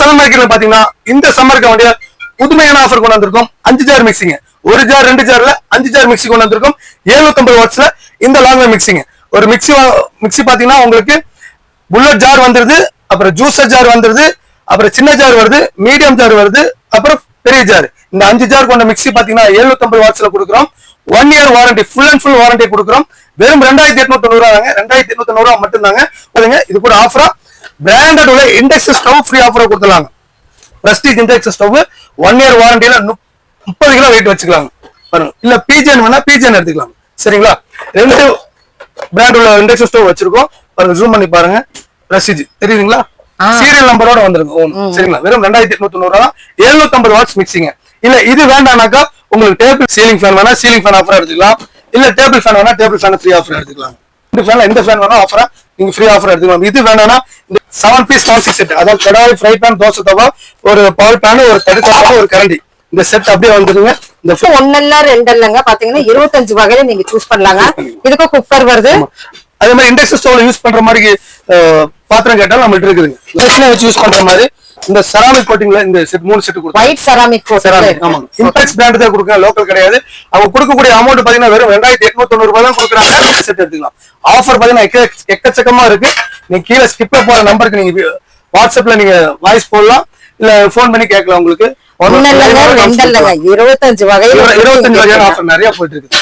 Seven மார்க்கெட்ல பாத்தீங்கன்னா இந்த சம்மருக்கு வேண்டிய புதுமையான ஆஃபர் கொண்டு வந்திருக்கோம். 5 ஜார் மிக்சிங், 1 ஜார் 2 ஜார்ல 5 ஜார் மிக்சி கொண்டு வந்திருக்கோம். 750 வாட்ஸ்ல இந்த லாங் வே மிக்சிங். ஒரு மிக்சி பாத்தீங்கன்னா உங்களுக்கு புல்லட் ஜார் வந்துருது, அப்புறம் ஜூசர் ஜார் வந்துருது, அப்புறம் சின்ன ஜார் வருது, மீடியம் ஜார் வருது, அப்புறம் பெரிய ஜார். இந்த 5 ஜார் கொண்ட மிக்சி பாத்தீங்கன்னா 750 வாட்ஸ்ல கொடுக்குறோம். 1 year warranty, full and full warranty கொடுக்குறோம். வெறும் 2890 ரூபாங்க, 2890 ரூபா மட்டும் தாங்க. இது கூட ஆஃபரா பிராண்டட் உள்ள இண்டெக்ஸ் ஸ்டவ் ஃப்ரீ ஆஃபரா கொடுத்துலாங்க. பிரஸ்டீஜ் இண்டெக்ஸ் ஸ்டவ் 1 இயர் வாரண்டியில 30 கிலோ வெயிட் வச்சுக்கலாங்க. பாருங்க, இல்ல பிஜிஎன் வேணா பிஜிஎன் எடுத்துக்கலாம். சரிங்களா? 2 பிராண்ட் உள்ள இண்டெக்ஸ் ஸ்டவ் வச்சிருக்கோம். பாருங்க, ஜூம் பண்ணி பாருங்க. பிரஸ்டீஜ் தெரியுதுங்களா? சீரியல் நம்பரோட வந்துருங்க. சரிங்களா? வெறும் 2890 ரூபா. 750 வாட்ஸ் மிக்சிங்க. இல்ல இது வேண்டாம்னாக்கா உங்களுக்கு டேபிள் சீலிங் ஃபேன் வேணா சீலிங் ஃபேன் ஆஃபரா எடுத்துக்கலாம். இல்ல டேபிள் ஃபேன் வேணா டேபிள் ஃபேன் ஃப்ரீ ஆஃபரா எடுத்துக்கலாம். இந்த ஃபேன் வேணா ஆஃபரா நீங்க ஃப்ரீ ஆஃபர் எடுத்துக்கலாம். இது வேணாம்னா இந்த 7 பீஸ் நான்ஸ்டிக் செட், அதாவது கடாய், ஃப்ரை பேன், தோசை தவா, ஒரு பவர் பேன், ஒரு தடுக்கான ஒரு கரண்டி, இந்த செட் அப்படியே வந்துருங்க. இந்த ஒன்னல்ல ரெண்டல்லங்க பாத்தீங்கன்னா 25 வகையில நீங்க சூஸ் பண்ணலாங்க. இதுக்கு குக்கர் வருது. அதே மாதிரி இண்டக்ஷன் ஸ்டவ்ல யூஸ் பண்ற மாதிரி பாத்திரம் கேட்டாலும் நம்மள்ட்ட இருக்குதுங்க. பிரச்சனை வச்சு யூஸ் பண்ற மாதிரி இந்த செராமிக் கோட்டிங்ல இந்த செட் 3 செட் கொடுத்து ஒயிட் செராமிக் செராமிக். ஆமாங்க, இம்பெக்ஸ் பிராண்ட் தான் கொடுக்குறாங்க, லோக்கல் கிடையாது. அவங்க கொடுக்கக்கூடிய அமௌண்ட் பாத்தீங்கன்னா வெறும் 2890 ரூபாய் தான் கொடுக்குறாங்க. செட் எடுத்துக்கலாம். ஆஃபர் பாத்தீங்கன்னா எக்கச்சக்கமா இருக்கு. நீங்க கீழே ஸ்கிப்ல போற நம்பருக்கு நீங்க வாட்ஸ்அப்ல நீங்க வாய்ஸ் போடலாம், இல்ல போன் பண்ணி கேட்கலாம். உங்களுக்கு 25 வகையில 25 வகையான ஆஃபர் நிறைய போயிட்டு இருக்கு.